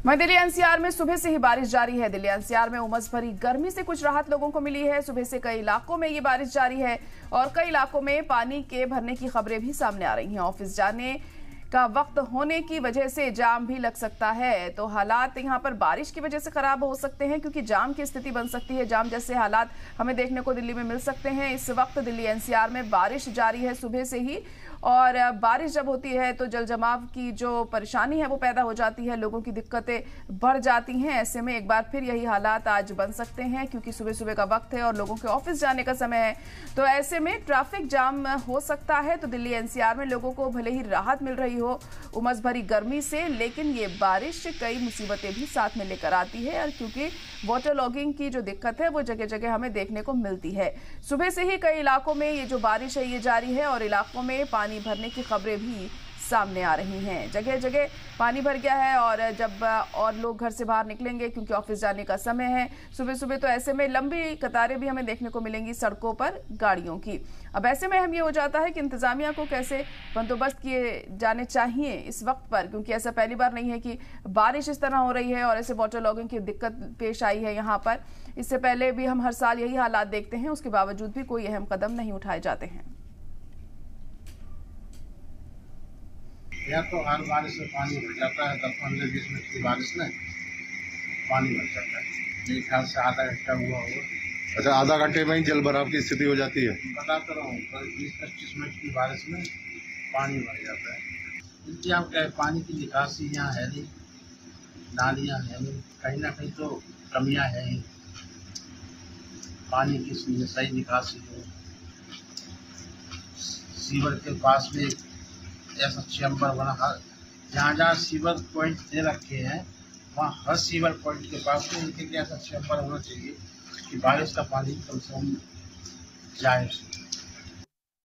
वहीं दिल्ली एनसीआर में सुबह से ही बारिश जारी है। दिल्ली एनसीआर में उमस भरी गर्मी से कुछ राहत लोगों को मिली है। सुबह से कई इलाकों में ये बारिश जारी है और कई इलाकों में पानी के भरने की खबरें भी सामने आ रही हैं। ऑफिस जाने का वक्त होने की वजह से जाम भी लग सकता है, तो हालात यहां पर बारिश की वजह से खराब हो सकते हैं क्योंकि जाम की स्थिति बन सकती है। जाम जैसे हालात हमें देखने को दिल्ली में मिल सकते हैं। इस वक्त दिल्ली एनसीआर में बारिश जारी है सुबह से ही, और बारिश जब होती है तो जल जमाव की जो परेशानी है वो पैदा हो जाती है, लोगों की दिक्कतें बढ़ जाती हैं। ऐसे में एक बार फिर यही हालात आज बन सकते हैं क्योंकि सुबह सुबह का वक्त है और लोगों के ऑफिस जाने का समय है, तो ऐसे में ट्रैफिक जाम हो सकता है। तो दिल्ली एनसीआर में लोगों को भले ही राहत मिल रही हो उमस भरी गर्मी से, लेकिन ये बारिश कई मुसीबतें भी साथ में लेकर आती है, और क्योंकि वाटर लॉगिंग की जो दिक्कत है वो जगह जगह हमें देखने को मिलती है। सुबह से ही कई इलाकों में ये जो बारिश है ये जारी है और इलाकों में पानी भरने की खबरें भी सामने आ रही हैं। जगह जगह पानी भर गया है और जब और लोग घर से बाहर निकलेंगे क्योंकि ऑफिस जाने का समय है सुबह सुबह, तो ऐसे में लंबी कतारें भी हमें देखने को मिलेंगी सड़कों पर गाड़ियों की। अब ऐसे में हम ये हो जाता है कि इंतजामिया को कैसे बंदोबस्त किए जाने चाहिए इस वक्त पर, क्योंकि ऐसा पहली बार नहीं है कि बारिश इस तरह हो रही है और ऐसे वाटर लॉगिंग की दिक्कत पेश आई है यहाँ पर। इससे पहले भी हम हर साल यही हालात देखते हैं, उसके बावजूद भी कोई अहम कदम नहीं उठाए जाते हैं। या तो हर बारिश में पानी भर जाता है, 10-15-20 मिनट की बारिश में पानी भर जाता है। मेरे ख्याल से आधा घंटा हुआ होगा। अच्छा, आधा घंटे में ही जल भराव की स्थिति हो जाती है। बता तो रहा हूँ, 20-25 मिनट की बारिश में पानी भर जाता है। इंतजाम क्या है, पानी की निकासी यहाँ है नहीं, नालियाँ है नहीं, कहीं ना कहीं तो कमियाँ हैं ही। पानी की सही निकासी हो, सीवर के पास में ऐसा चैम्बर बना, हर जहाँ सीवर पॉइंट दे रखे हैं वहाँ हर सीवर पॉइंट के पास में इनके लिए ऐसा चैम्बर होना चाहिए कि बारिश का पानी कम से कम जाए।